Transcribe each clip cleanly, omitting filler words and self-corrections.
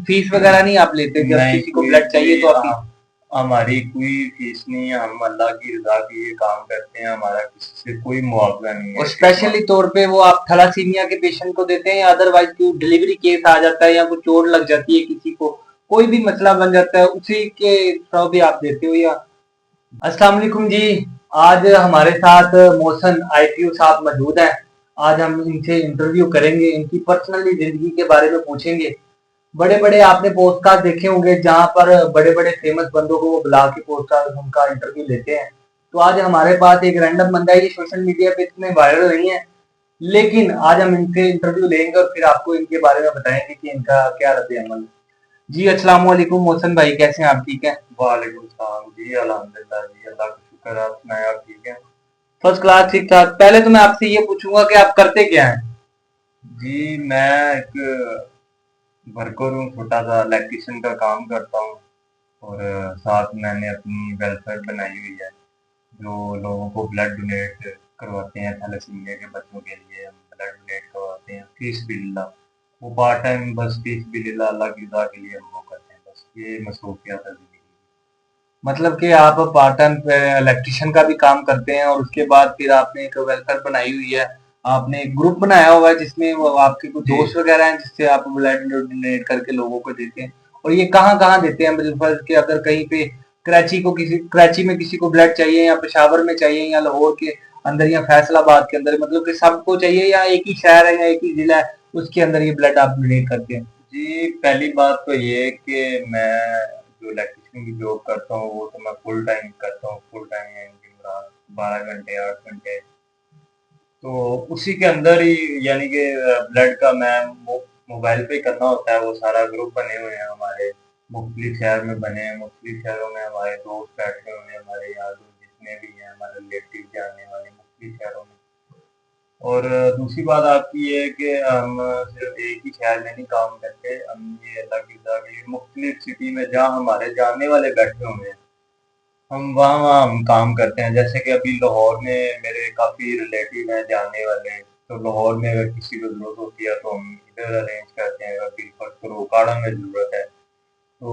Fees वगैरह नहीं आप लेते जब नहीं, किसी को ब्लड चाहिए तो आपकी? हमारी कोई फीस नहीं है, हम अल्लाह की रजा के लिए काम करते हैं, हमारा किसी से कोई मुआवजा नहीं और है कि स्पेशली तौर पे वो आप थैलासीमिया के पेशेंट को देते हैं या अदरवाइज कोई डिलीवरी केस आ जाता है या कुछ चोट लग जाती है किसी को, कोई भी मसला बन जाता है उसी के थ्रू भी आप देते हो या? अस्सलाम वालेकुम जी। आज हमारे साथ मोहसन आईपीओ साहब मौजूद हैं। आज हम इनसे इंटरव्यू करेंगे, इनकी पर्सनली जिंदगी के बारे में पूछेंगे। बड़े बड़े आपने पोस्टकास्ट देखे होंगे जहां पर बड़े बड़े फेमस बंदों को वो बुला के पोस्टकास्ट उनका इंटरव्यू लेते हैं। तो आज हमारे पास एक रैंडम बंदा है, ये सोशल मीडिया पे इतने वायरल नहीं है, लेकिन आज हम इनसे इंटरव्यू लेंगे और फिर आपको इनके बारे में बताएंगे कि इनका क्या रद्द अमल है। जी अस्सलाम वालेकुम मोहसन भाई, कैसे हैं आप? ठीक है? वालेकुम सलाम जी, अल्हम्दुलिल्लाह जी, अल्लाह का शुक्र है। आप सुनाए, आप ठीक है? फर्स्ट क्लास, ठीक ठाक। पहले तो मैं आपसे ये पूछूंगा कि आप करते क्या हैं? जी, मैं एक वर्कर हूँ, छोटा सा इलेक्ट्रिशियन का काम करता हूँ। और साथ मैंने अपनी वेबसाइट बनाई हुई है जो लोगों को ब्लड डोनेट करवाते हैं, थैलेसीमिया के बच्चों के लिए हम ब्लड डोनेट करवाते हैं फीस बिल्ला। वो पार्ट टाइम बस फीस बिल्ला अल्लाह की रजा के लिए हम वो करते हैं, बस ये मसरूफियात है जिंदगी की। मतलब कि आप पार्ट टाइम इलेक्ट्रिशियन का भी काम करते हैं और उसके बाद फिर आपने एक वेबसाइट बनाई हुई है, आपने एक ग्रुप बनाया हुआ है जिसमें वो आपके कुछ जी दोस्त वगैरह हैं जिससे आप ब्लड डोनेट करके लोगों को देते हैं। और ये कहाँ कहाँ देते हैं? मतलब कि अगर कहीं पे कराची में किसी को ब्लड चाहिए या पेशावर में चाहिए या लाहौर के अंदर या फैसलाबाद के अंदर, मतलब कि सबको चाहिए या एक ही शहर है या एक ही जिला है उसके अंदर ये ब्लड आप डोनेट करते हैं? जी, पहली बात तो ये है कि मैं जो इलेक्ट्रिशियन की जॉब करता हूँ वो तो मैं फुल टाइम करता हूँ, फुल टाइम यानी कि मेरा 12 घंटे 8 घंटे। तो उसी के अंदर ही यानी कि ब्लड का मैं मोबाइल पे ही करना होता है। वो सारा ग्रुप बने हुए हैं हमारे, मुख्तलिफ शहर में बने हैं, मुख्तलिफ शहरों में हमारे दोस्त बैठे हुए हैं, हमारे यार दोस्त जितने भी हैं, हमारे रिलेटिव जानने वाले मुख्तलिफ शहरों में। और दूसरी बात आपकी ये है कि हम सिर्फ एक ही शहर में नहीं काम करते, हम ये अल्लाह की रज़ा के लिए मुख्तलिफ सिटी में जहाँ हमारे जानने वाले बैठे हुए हैं, हम वहाँ-वहाँ हम काम करते हैं। जैसे कि अभी लाहौर में मेरे काफ़ी रिलेटिव हैं जानने वाले, तो लाहौर में अगर किसी को ज़रूरत होती है तो हम इधर अरेंज करते हैं। अगर फर्ज़ करो उकाड़ा में ज़रूरत है, तो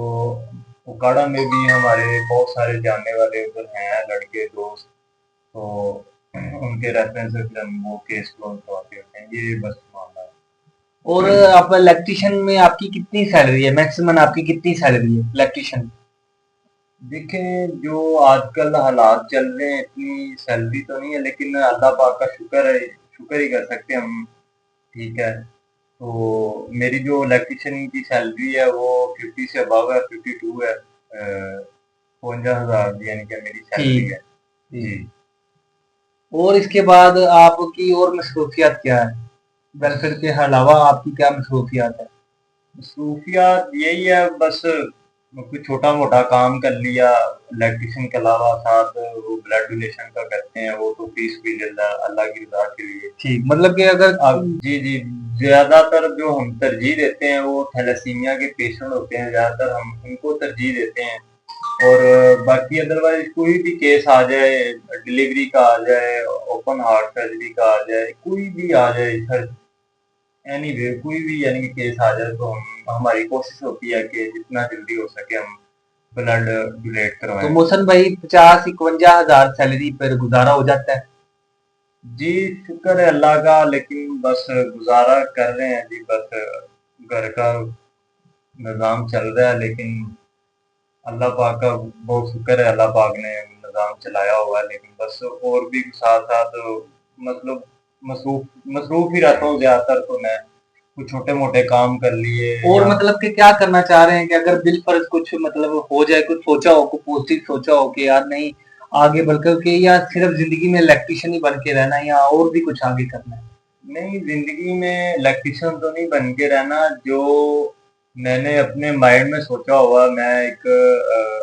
उकाड़ा में भी हमारे बहुत सारे जानने वाले उधर हैं लड़के दोस्त, तो उनके रेफरेंस से फिर हम वो केस क्लोज़ करवाते होते हैं। ये बस मामला है। और आप इलेक्ट्रिशियन में आपकी कितनी सैलरी है? मैक्सिमम आपकी कितनी सैलरी है इलेक्ट्रिशियन? देखें, जो आजकल हालात चल रहे हैं इतनी सैलरी तो नहीं है, लेकिन अल्लाह पाक का शुक्र है, शुक्र ही कर सकते हैं हम। ठीक है, तो मेरी जो इलेक्ट्रिशियन की सैलरी है वो 50 से अबव है, 52 है, 52,000 यानी कि मेरी सैलरी ठीक है। ठीक। जी। और इसके बाद आपकी और मसरूफियत क्या है? वेलफेयर के अलावा आपकी क्या मसरूफियत है? मसरूफियात यही है, बस कोई छोटा मोटा काम कर लिया इलेक्ट्रिशियन के अलावा, साथ वो ब्लड डोनेशन का करते हैं, वो तो फीस भी अल्लाह की रजा के लिए। ठीक, मतलब कि अगर अब जी जी, ज्यादातर जो हम तरजीह देते हैं वो थैलेसीमिया के पेशेंट होते हैं, ज्यादातर हम उनको तरजीह देते हैं। और बाकी अदरवाइज कोई भी केस आ जाए, डिलीवरी का आ जाए, ओपन हार्ट सर्जरी का आ जाए, कोई भी आ जाए सर, एनीवे कोई भी यानी कि केस आ जाए, तो हम हमारी कोशिश होती है कि जितना जल्दी हो सके हम ब्लड डोनेट तो करवाएं। मोहसन भाई 50-51 हजार सैलरी पर गुजारा हो जाता है? जी, शुक्र है अल्लाह का, लेकिन बस गुजारा कर रहे हैं जी, बस घर का निज़ाम चल रहा है, लेकिन अल्लाह पाक का बहुत शुक्र है, अल्लाह पाक ने निज़ाम चलाया हुआ है। लेकिन बस और भी साथ-साथ मतलब मसरूफ़ ही रहता हूँ ज़्यादातर, तो मैं कुछ छोटे-मोटे काम कर लिए और या मतलब कि क्या करना चाह रहे हैं कि अगर बिल फर्ज कुछ मतलब हो जाए, कुछ सोचा हो, कुछ पॉजिटिव सोचा हो कि यार नहीं आगे बढ़कर के, या सिर्फ जिंदगी में इलेक्ट्रिशियन ही बन के रहना है या और भी कुछ आगे करना है? नहीं, ज़िंदगी में इलेक्ट्रिशियन तो नहीं बन के रहना, जो मैंने अपने माइंड में सोचा हुआ, मैं एक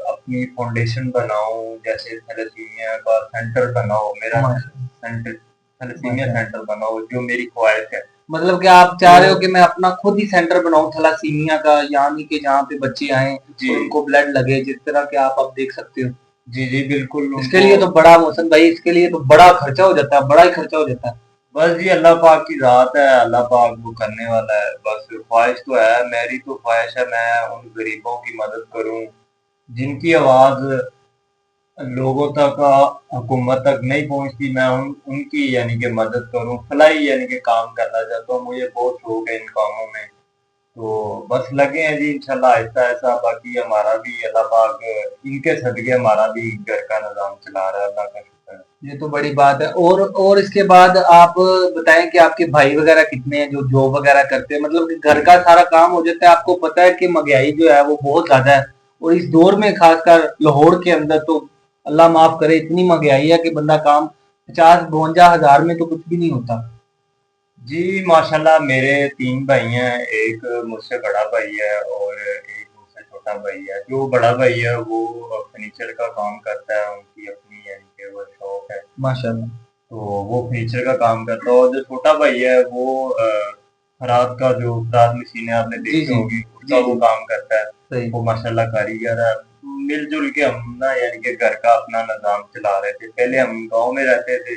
अपनी फाउंडेशन बनाऊँ, जैसे थैलेसीमिया का सेंटर बना हो, मेरा माशा- सेंटर थैलेसीमिया माशा। सेंटर बना हो, जो मेरी ख्वाहिश है। मतलब कि आप चाह रहे हो तो कि मैं अपना खुद ही सेंटर बनाऊं थैलासीमिया का, यानी कि जहाँ पे बच्चे आए जी, और उनको ब्लड लगे, जिस तरह के आप देख सकते हो। जी, जी, बिल्कुल इसके उनको। लिए तो बड़ा मोहसन भाई, इसके लिए तो बड़ा खर्चा हो जाता है, बड़ा ही खर्चा हो जाता है। बस जी अल्लाह पाक की ज़ात है, अल्लाह पाक वो करने वाला है। बस ख्वाहिश तो है, मेरी तो ख्वाहिश है मैं उन गरीबों की मदद करूँ, जिनकी आवाज़ लोगों तक हुकूमत तक नहीं पहुँचती, मैं उनकी यानी कि मदद करूँ, भलाई यानी कि काम करना चाहता हूँ, मुझे बहुत शौक है इन कामों में। तो बस लगे हैं जी इंशाल्लाह आहिस्ता-आहिस्ता, बाकी हमारा भी अल्लाह पाक इनके सदके हमारा भी घर का निज़ाम चला रहा है, अल्लाह का शुक्र है। ये तो बड़ी बात है। और इसके बाद आप बताएं कि आपके भाई वगैरह कितने हैं जो जॉब वगैरह करते हैं, मतलब कि घर का सारा काम हो जाता है। आपको पता है कि महंगाई जो है वो बहुत ज्यादा है, और इस दौर में खासकर लाहौर के अंदर तो अल्लाह माफ करे इतनी महंगाई है कि बंदा काम 50-52 हजार में तो कुछ भी नहीं होता। जी माशाल्लाह मेरे 3 भाई हैं, एक मुझसे बड़ा भाई है और एक मुझसे छोटा भाई है। जो बड़ा भाई है वो फर्नीचर का काम करता है, उनकी अपनी यानी कि वो शॉप है, माशाल्लाह। तो वो फर्नीचर का काम करता है। और जो छोटा भाई है वो खराद का जो खराद मशीन है आपने जी देखी जी होगी, उसका जी वो जी। काम करता है। सही। वो माशाल्लाह कारीगर है। मिलजुल के हम ना यानी कि घर का अपना निज़ाम चला रहे थे। पहले हम गाँव में रहते थे,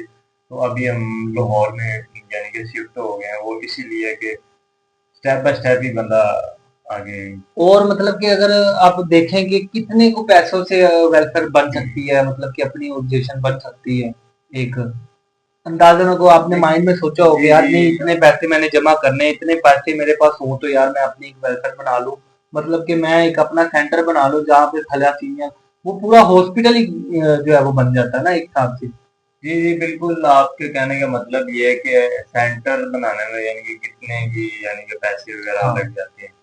तो अभी हम लाहौर में यानी कि शिफ्ट हो गए हैं, वो इसीलिए कि स्टेप बाय स्टेप ही बंदा आगे। और मतलब कि अगर आप देखें कि कितने को पैसों से वेलफेयर बन सकती है, मतलब कि अपनी ऑर्गेनाइजेशन बन सकती है, एक अंदाजन को आपने माइंड में सोचा होगा जी यार जी नहीं इतने पैसे मैंने जमा करने, इतने पैसे मेरे पास हो तो यार मैं अपनी एक वेलफेयर बना लूं, मतलब कि मैं एक अपना सेंटर बना लूं जहाँ पे थैलासीमिया वो पूरा हॉस्पिटल ही जो है वो बन जाता है ना एक हिसाब से। जी जी बिल्कुल, आपके कहने का मतलब ये है कि सेंटर बनाने में यानी कि कितने की यानी कि पैसे वगैरह हाँ। लग जाते हैं।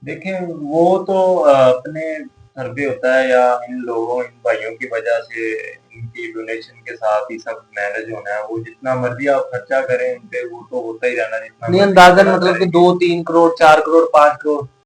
देखें वो तो अपने सर पे होता है, या इन लोगों इन भाइयों की वजह से इनकी डोनेशन के साथ ही सब मैनेज होना है। वो जितना मर्जी आप खर्चा करें इन पे वो तो होता ही रहना जितना नहीं मर्जी अंदाजन थोड़ा मतलब कि करेंगे। 2-3 करोड़ 4 करोड़ 5 करोड़।